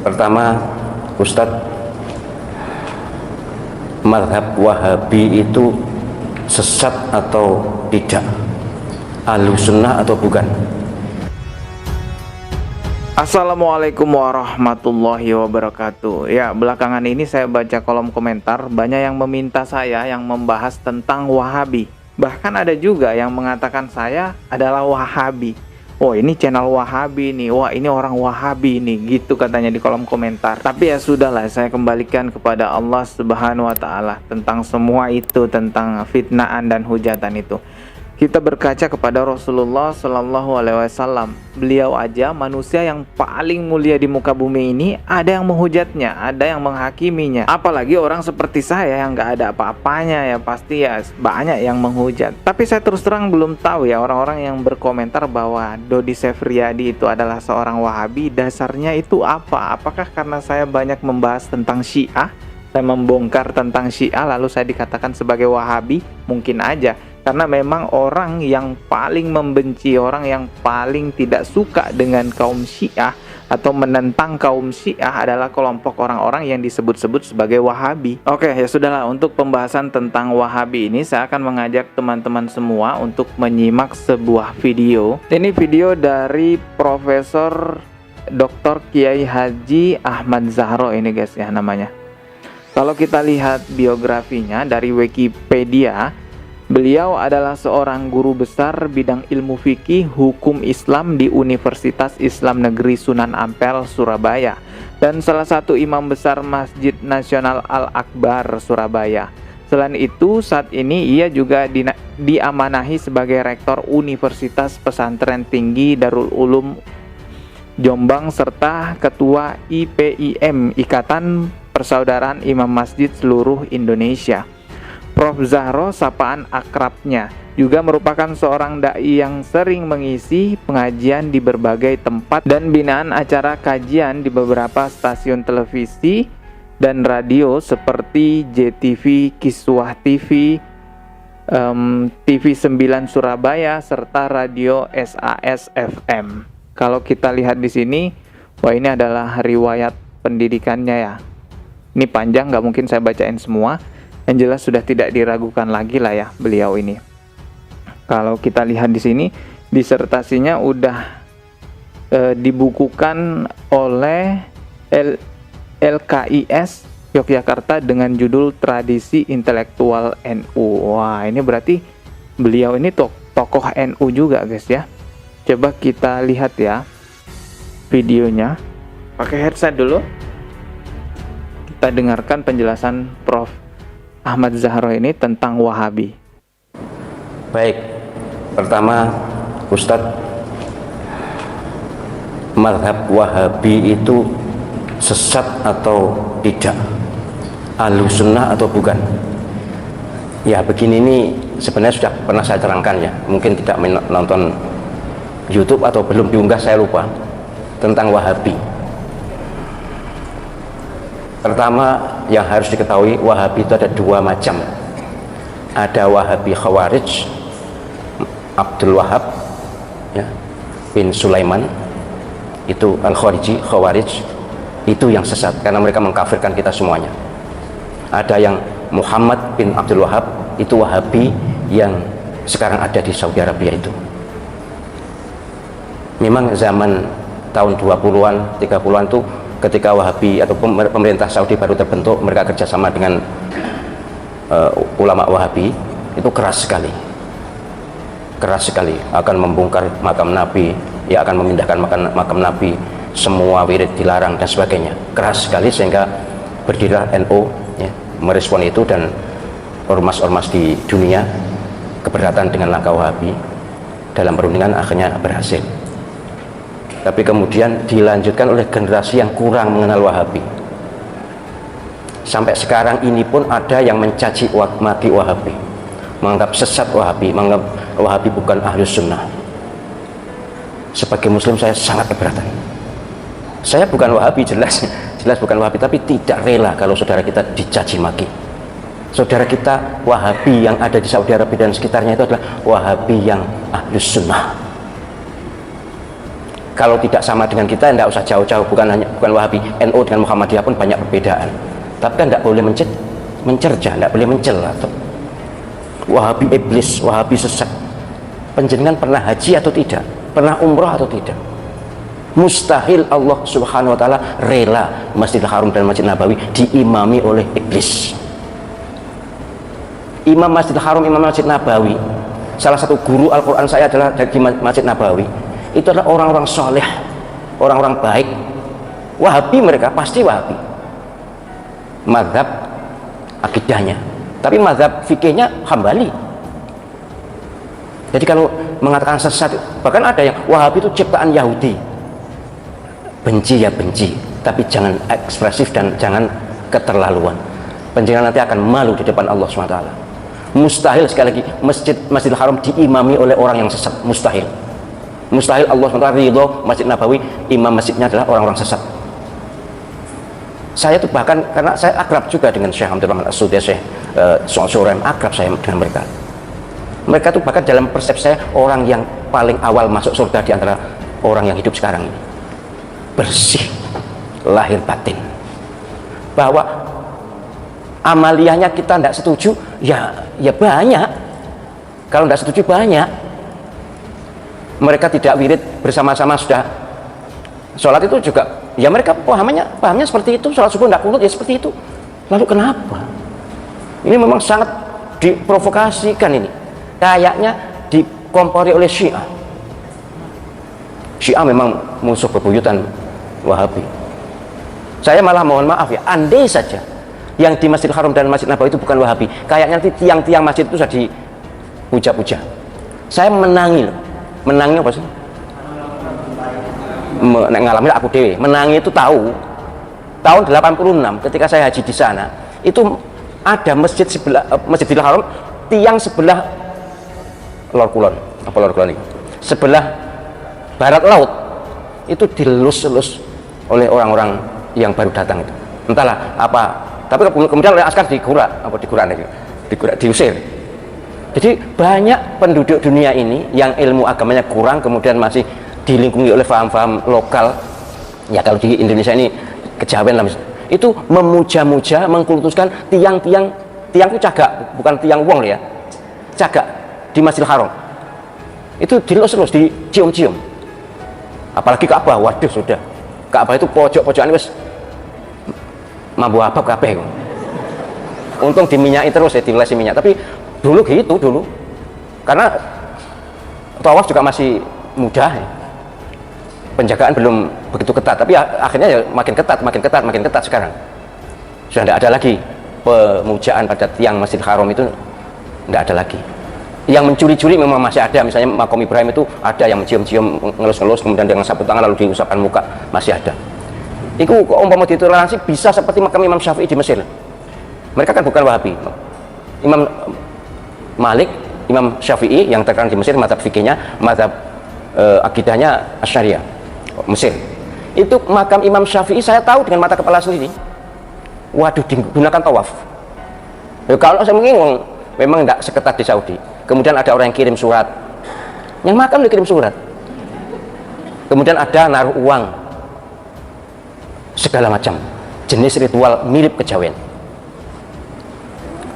Pertama, Ustadz, mazhab Wahabi itu sesat atau tidak? Ahlussunnah atau bukan? Assalamualaikum warahmatullahi wabarakatuh. Ya, belakangan ini saya baca kolom komentar, banyak yang meminta saya yang membahas tentang Wahabi. Bahkan ada juga yang mengatakan saya adalah Wahabi. Oh, ini channel Wahabi nih, wah ini orang Wahabi nih, gitu katanya di kolom komentar. Tapi ya sudahlah, saya kembalikan kepada Allah Subhanahu wa Ta'ala tentang semua itu, tentang fitnaan dan hujatan itu. Kita berkaca kepada Rasulullah Sallallahu Alaihi Wasallam. Beliau aja manusia yang paling mulia di muka bumi ini, ada yang menghujatnya, ada yang menghakiminya. Apalagi orang seperti saya yang nggak ada apa-apanya, ya pasti ya banyak yang menghujat. Tapi saya terus terang belum tahu ya orang-orang yang berkomentar bahwa Dodi Sefriadi itu adalah seorang Wahabi, dasarnya itu apa? Apakah karena saya banyak membahas tentang Syiah, saya membongkar tentang Syiah lalu saya dikatakan sebagai Wahabi? Mungkin aja. Karena memang orang yang paling membenci, orang yang paling tidak suka dengan kaum Syiah atau menentang kaum Syiah adalah kelompok orang-orang yang disebut-sebut sebagai Wahabi. Oke, ya sudahlah, untuk pembahasan tentang Wahabi ini saya akan mengajak teman-teman semua untuk menyimak sebuah video. Ini video dari Profesor Dr. Kiai Haji Ahmad Zahro ini guys ya namanya. Kalau kita lihat biografinya dari Wikipedia, beliau adalah seorang guru besar bidang ilmu fikih hukum Islam di Universitas Islam Negeri Sunan Ampel, Surabaya, dan salah satu imam besar Masjid Nasional Al-Akbar, Surabaya. Selain itu, saat ini ia juga diamanahi sebagai Rektor Universitas Pesantren Tinggi Darul Ulum Jombang serta Ketua IPIM, Ikatan Persaudaraan Imam Masjid Seluruh Indonesia. Prof. Zahro, sapaan akrabnya, juga merupakan seorang dai yang sering mengisi pengajian di berbagai tempat dan binaan acara kajian di beberapa stasiun televisi dan radio seperti JTV, Kiswah TV, TV 9 Surabaya, serta radio SAS FM. Kalau kita lihat di sini, wah ini adalah riwayat pendidikannya ya. Ini panjang, nggak mungkin saya bacain semua. Yang jelas sudah tidak diragukan lagi lah ya beliau ini. Kalau kita lihat di sini, disertasinya udah dibukukan oleh LKIS Yogyakarta dengan judul Tradisi Intelektual NU. Wah, ini berarti beliau ini tokoh NU juga guys ya. Coba kita lihat ya videonya. Pakai headset dulu. Kita dengarkan penjelasan Prof. Ahmad Zahro ini tentang Wahabi. Baik, pertama Ustadz, mazhab Wahabi itu sesat atau tidak? Ahlussunnah atau bukan? Ya begini, ini sebenarnya sudah pernah saya terangkan ya, mungkin tidak menonton YouTube atau belum diunggah, saya lupa, tentang Wahabi. Pertama yang harus diketahui, Wahabi itu ada dua macam. Ada Wahabi Khawarij, Abdul Wahab ya, bin Sulaiman, itu Al-Khariji, Khawarij, itu yang sesat karena mereka mengkafirkan kita semuanya. Ada yang Muhammad bin Abdul Wahab, itu Wahabi yang sekarang ada di Saudi Arabia itu. Memang zaman tahun 20-an, 30-an itu ketika Wahabi atau pemerintah Saudi baru terbentuk, mereka kerjasama dengan ulama Wahabi, itu keras sekali, akan membongkar makam Nabi, ya akan memindahkan makam Nabi, semua wirid dilarang dan sebagainya, keras sekali, sehingga berdirilah NU ya, merespon itu, dan ormas-ormas di dunia keberatan dengan langkah Wahabi. Dalam perundingan akhirnya berhasil. Tapi kemudian dilanjutkan oleh generasi yang kurang mengenal Wahabi. Sampai sekarang ini pun ada yang mencaci maki Wahabi, menganggap sesat Wahabi, menganggap Wahabi bukan Ahlussunnah. Sebagai Muslim saya sangat keberatan. Saya bukan Wahabi, jelas bukan Wahabi, tapi tidak rela kalau saudara kita dicaci maki. Saudara kita Wahabi yang ada di Saudi Arabia dan sekitarnya itu adalah Wahabi yang Ahlussunnah. Kalau tidak sama dengan kita, tidak usah jauh-jauh. Bukan Wahabi, NU dengan Muhammadiyah pun banyak perbedaan. Tapi kan tidak boleh mencerca, tidak boleh mencela. Wahabi iblis, Wahabi sesat. Penjenengan pernah haji atau tidak? Pernah umroh atau tidak? Mustahil Allah Subhanahu wa taala rela Masjidil Haram dan Masjid Nabawi diimami oleh iblis. Imam Masjidil Haram, Imam Masjid Nabawi, salah satu guru Al-Quran saya adalah dari Masjid Nabawi. Itu adalah orang-orang soleh, orang-orang baik. Wahabi mereka, pasti Wahabi mazhab akidahnya, tapi mazhab fikihnya Hambali. Jadi kalau mengatakan sesat, bahkan ada yang Wahabi itu ciptaan Yahudi. Benci ya benci, tapi jangan ekspresif dan jangan keterlaluan. Penjenengan nanti akan malu di depan Allah SWT. Mustahil, sekali lagi, Masjidil Haram diimami oleh orang yang sesat. Mustahil. Mustahil Allah SWT ridho Masjid Nabawi imam masjidnya adalah orang-orang sesat. Saya tuh bahkan, karena saya akrab juga dengan Syekh Abdul Rahman As-Sudi, Syekh So'orem, akrab saya dengan mereka. Mereka tuh bahkan dalam persepsi saya orang yang paling awal masuk surga di antara orang yang hidup sekarang ini. Bersih lahir batin. Bahwa amaliyahnya kita tidak setuju, ya banyak. Kalau tidak setuju banyak. Mereka tidak wirid bersama-sama sudah sholat itu juga, ya mereka pahamnya seperti itu. Sholat subuh tidak kunut, ya seperti itu. Lalu kenapa? Ini memang sangat diprovokasikan ini. Kayaknya dikompori oleh Syiah. Syiah memang musuh bebuyutan Wahabi. Saya malah mohon maaf ya, andai saja yang di Masjidil Haram dan Masjid Nabawi itu bukan Wahabi, kayaknya nanti tiang-tiang masjid itu sudah dipuja-puja. Saya menangi apa sih? Ngalamin aku dewe. Menangi itu tahu. Tahun 86 ketika saya haji di sana, itu ada masjid sebelah Masjidil Haram, tiang sebelah lor kulon ini, sebelah barat laut itu dilus-lus oleh orang-orang yang baru datang itu. Entahlah apa, tapi kemudian oleh askar diusir. Jadi banyak penduduk dunia ini yang ilmu agamanya kurang, kemudian masih dilingkungi oleh faham-faham lokal. Ya kalau di Indonesia ini kejawen lah, itu memuja-muja, mengkultuskan tiang itu cagak, bukan tiang wong ya, cagak di Masjidil Haram. Itu dilus-lus, dicium-cium. Apalagi Ka'bah, waduh sudah. Ka'bah itu pojok-pojokan wis mambu abab kabeh. Untung diminyaki terus ya, dilesi minyak. Tapi dulu gitu dulu. Karena tawaf juga masih mudah ya. Penjagaan belum begitu ketat, tapi akhirnya ya makin ketat sekarang. Sudah tidak ada lagi pemujaan pada tiang Masjidil Haram itu, tidak ada lagi. Yang mencuri-curi memang masih ada, misalnya makom Ibrahim itu ada yang mencium-cium, ngelus-ngelus, kemudian dengan sapu tangan lalu diusapkan muka, masih ada. Itu umpama ditoleransi bisa seperti makam Imam Syafi'i di Mesir. Mereka kan bukan Wahabi. Imam Malik, Imam Syafi'i yang terkenal di Mesir, mazhab fikihnya, mazhab akidahnya Asy'ariyah, Mesir. Itu makam Imam Syafi'i saya tahu dengan mata kepala sendiri. Waduh, digunakan tawaf. Ya, kalau saya mengingung, memang tidak seketat di Saudi. Kemudian ada orang yang kirim surat, yang makam dikirim surat. Kemudian ada naruh uang, segala macam jenis ritual mirip kejawen.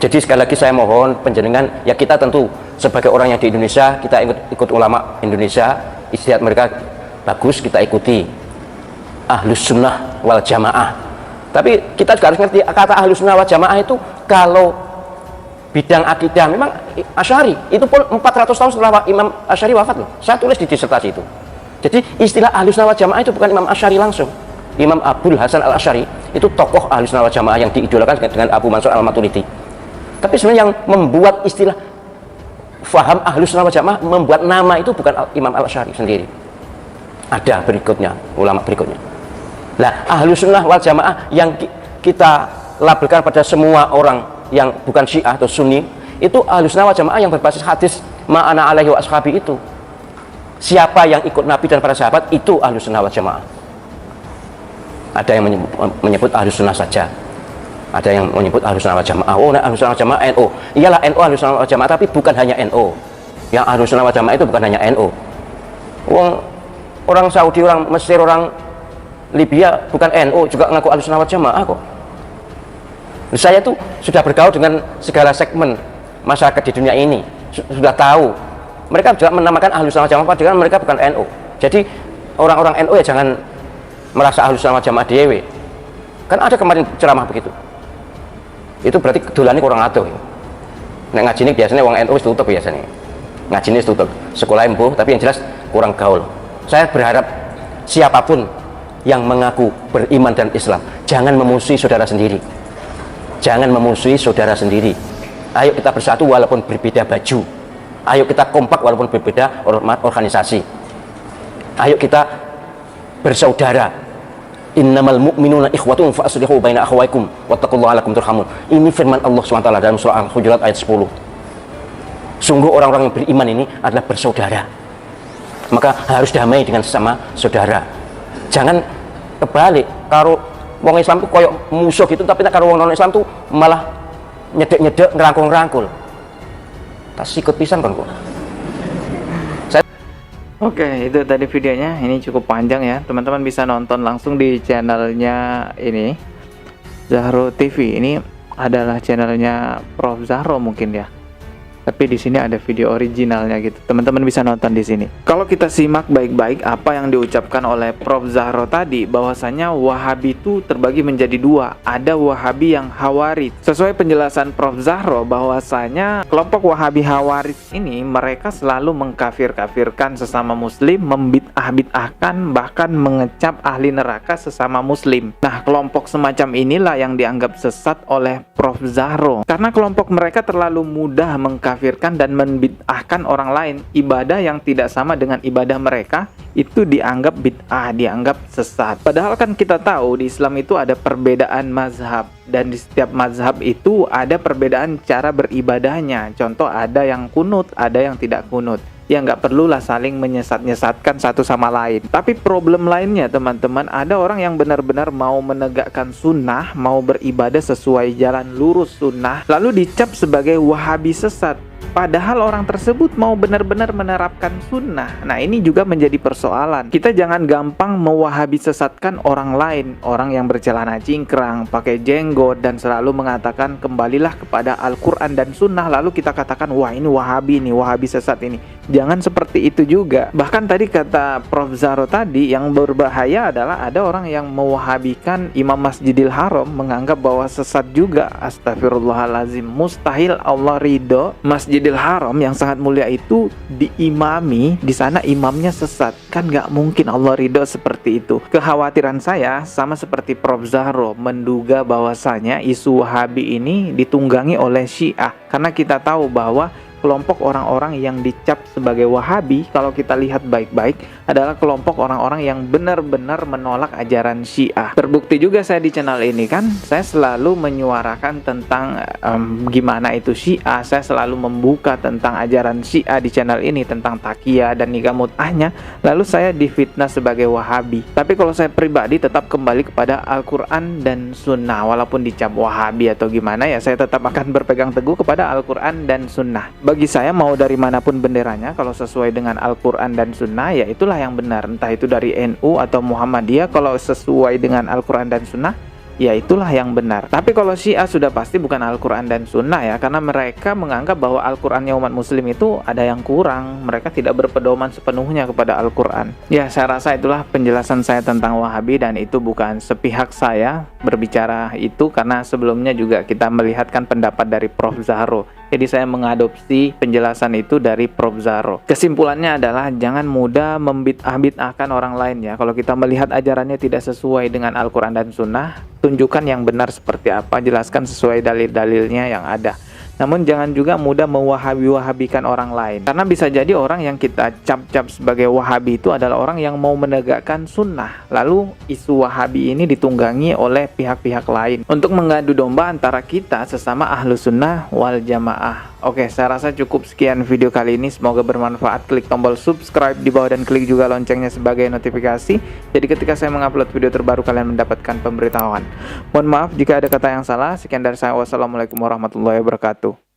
Jadi sekali lagi saya mohon penjenengan, ya kita tentu sebagai orang yang di Indonesia, kita ikut ulama Indonesia, ijtihad mereka bagus, kita ikuti. Ahlus sunnah wal jamaah. Tapi kita juga harus ngerti kata ahlus sunnah wal jamaah itu kalau bidang akidah memang Asy'ari, itu pun 400 tahun setelah Imam Asy'ari wafat loh. Saya tulis di disertasi itu. Jadi istilah Ahlus Sunnah wal Jamaah itu bukan Imam Asy'ari langsung. Imam Abdul Hasan Al-Asy'ari itu tokoh Ahlus Sunnah wal Jamaah yang diidolakan dengan Abu Mansur Al-Maturidi. Tapi sebenarnya yang membuat istilah faham Ahlus Sunnah wal Jamaah, membuat nama itu bukan Imam Al-Asy'ari sendiri. Ada berikutnya, ulama berikutnya. Nah, Ahlus Sunnah wal Jamaah yang kita labelkan pada semua orang yang bukan Syiah atau Sunni, itu Ahlus Sunnah wal Jamaah yang berbasis hadis ma'ana alaihi wa ashabi itu. Siapa yang ikut Nabi dan para sahabat itu Ahlus Sunnah wal Jamaah. Ada yang menyebut Ahlus Sunnah saja. Ada yang menyebut Ahlus Sunnah wal Jamaah. Oh, nah, Ahlus Sunnah wal Jamaah NU. Iyalah NU Ahlus Sunnah wal Jamaah, tapi bukan hanya NU. Yang Ahlus Sunnah wal Jamaah itu bukan hanya NU. orang Saudi, orang Mesir, orang Libya bukan NU juga ngaku Ahlussunnah wal Jamaah kok. Saya tuh sudah bergaul dengan segala segmen masyarakat di dunia ini, sudah tahu. Mereka juga menamakan Ahlussunnah wal Jamaah padahal mereka bukan NU. Jadi orang-orang NU ya jangan merasa Ahlussunnah wal Jamaah dewe. Kan ada kemarin ceramah begitu. Itu berarti kedolane kurang atuh. Nek ngaji ini biasanya wong NU wis tutup biasanya. Ngaji ini tutup. Sekolah embuh tapi yang jelas kurang gaul. Saya berharap siapapun yang mengaku beriman dan Islam, jangan memusuhi saudara sendiri. Jangan memusuhi saudara sendiri. Ayo kita bersatu walaupun berbeda baju. Ayo kita kompak walaupun berbeda organisasi. Ayo kita bersaudara. Innamal mu'minuna ikhwatun fa aslihu baina akhawaykum wattaqullaha la'allakum turhamun. Ini firman Allah SWT dalam surah Al-Hujurat ayat 10. Sungguh orang-orang yang beriman ini adalah bersaudara. Maka harus damai dengan sesama saudara. Jangan kebalik, karo wong Islam tuh koyok musuh gitu, tapi karo wong non Islam tuh malah nyedek-nyedek, ngerangkul-ngerangkul. Tak sikut pisan kan kok. Oke, itu tadi videonya. Ini cukup panjang ya. Teman-teman bisa nonton langsung di channelnya ini, Zahro TV. Ini adalah channelnya Prof Zahro mungkin ya. Tapi di sini ada video originalnya gitu. Teman-teman bisa nonton di sini. Kalau kita simak baik-baik apa yang diucapkan oleh Prof Zahro tadi, bahwasanya Wahabi itu terbagi menjadi dua. Ada Wahabi yang Hawarid. Sesuai penjelasan Prof Zahro, bahwasanya kelompok Wahabi Hawarid ini mereka selalu mengkafir-kafirkan sesama muslim, membid'ah-bid'ahkan, bahkan mengecap ahli neraka sesama muslim. Nah, kelompok semacam inilah yang dianggap sesat oleh Prof Zahro. Karena kelompok mereka terlalu mudah mengkafirkan dan membid'ahkan orang lain. Ibadah yang tidak sama dengan ibadah mereka itu dianggap bid'ah, dianggap sesat. Padahal kan kita tahu di Islam itu ada perbedaan mazhab, dan di setiap mazhab itu ada perbedaan cara beribadahnya. Contoh, ada yang kunut, ada yang tidak kunut. Ya nggak perlulah saling menyesat-nyesatkan satu sama lain. Tapi problem lainnya teman-teman, ada orang yang benar-benar mau menegakkan sunnah, mau beribadah sesuai jalan lurus sunnah, lalu dicap sebagai Wahabi sesat. Padahal orang tersebut mau benar-benar menerapkan sunnah. Nah, ini juga menjadi persoalan. Kita jangan gampang mewahabi sesatkan orang lain. Orang yang bercelana cingkrang, pakai jenggot, dan selalu mengatakan kembalilah kepada Al-Quran dan sunnah. Lalu kita katakan, wah ini Wahabi nih, Wahabi sesat ini. Jangan seperti itu juga. Bahkan tadi kata Prof Zahro tadi, yang berbahaya adalah ada orang yang mewahabikan Imam Masjidil Haram, menganggap bahwa sesat juga. Astagfirullahalazim. Mustahil Allah ridho Masjidil Haram yang sangat mulia itu diimami, di sana imamnya sesat. Kan nggak mungkin Allah ridho seperti itu. Kekhawatiran saya sama seperti Prof Zahro, menduga bahwasanya isu Wahabi ini ditunggangi oleh Syiah. Karena kita tahu bahwa kelompok orang-orang yang dicap sebagai Wahabi, kalau kita lihat baik-baik, adalah kelompok orang-orang yang benar-benar menolak ajaran Syiah. Terbukti juga saya di channel ini kan, saya selalu menyuarakan tentang gimana itu Syiah. Saya selalu membuka tentang ajaran Syiah di channel ini, tentang taqiyah dan nikah mut'ahnya. Lalu saya difitnah sebagai Wahabi. Tapi kalau saya pribadi tetap kembali kepada Al-Quran dan Sunnah. Walaupun dicap Wahabi atau gimana ya, saya tetap akan berpegang teguh kepada Al-Quran dan Sunnah. Bagi saya mau dari manapun benderanya, kalau sesuai dengan Al-Quran dan Sunnah, ya itulah yang benar. Entah itu dari NU atau Muhammadiyah, kalau sesuai dengan Al-Quran dan Sunnah, ya itulah yang benar. Tapi kalau Syiah sudah pasti bukan Al-Quran dan Sunnah ya, karena mereka menganggap bahwa Al-Qurannya umat muslim itu ada yang kurang. Mereka tidak berpedoman sepenuhnya kepada Al-Quran. Ya, saya rasa itulah penjelasan saya tentang Wahabi, dan itu bukan sepihak saya berbicara itu, karena sebelumnya juga kita melihatkan pendapat dari Prof Zahro. Jadi saya mengadopsi penjelasan itu dari Prof Zahro. Kesimpulannya adalah jangan mudah membid'ah-bid'ahkan orang lain ya. Kalau kita melihat ajarannya tidak sesuai dengan Al-Quran dan Sunnah, tunjukkan yang benar seperti apa, jelaskan sesuai dalil-dalilnya yang ada. Namun jangan juga mudah mewahabi-wahabikan orang lain. Karena bisa jadi orang yang kita cap-cap sebagai Wahabi itu adalah orang yang mau menegakkan sunnah. Lalu isu Wahabi ini ditunggangi oleh pihak-pihak lain untuk mengadu domba antara kita sesama Ahlus Sunnah wal Jamaah. Oke, saya rasa cukup sekian video kali ini. Semoga bermanfaat. Klik tombol subscribe di bawah dan klik juga loncengnya sebagai notifikasi. Jadi ketika saya mengupload video terbaru, kalian mendapatkan pemberitahuan. Mohon maaf jika ada kata yang salah. Sekian dari saya. Wassalamualaikum warahmatullahi wabarakatuh.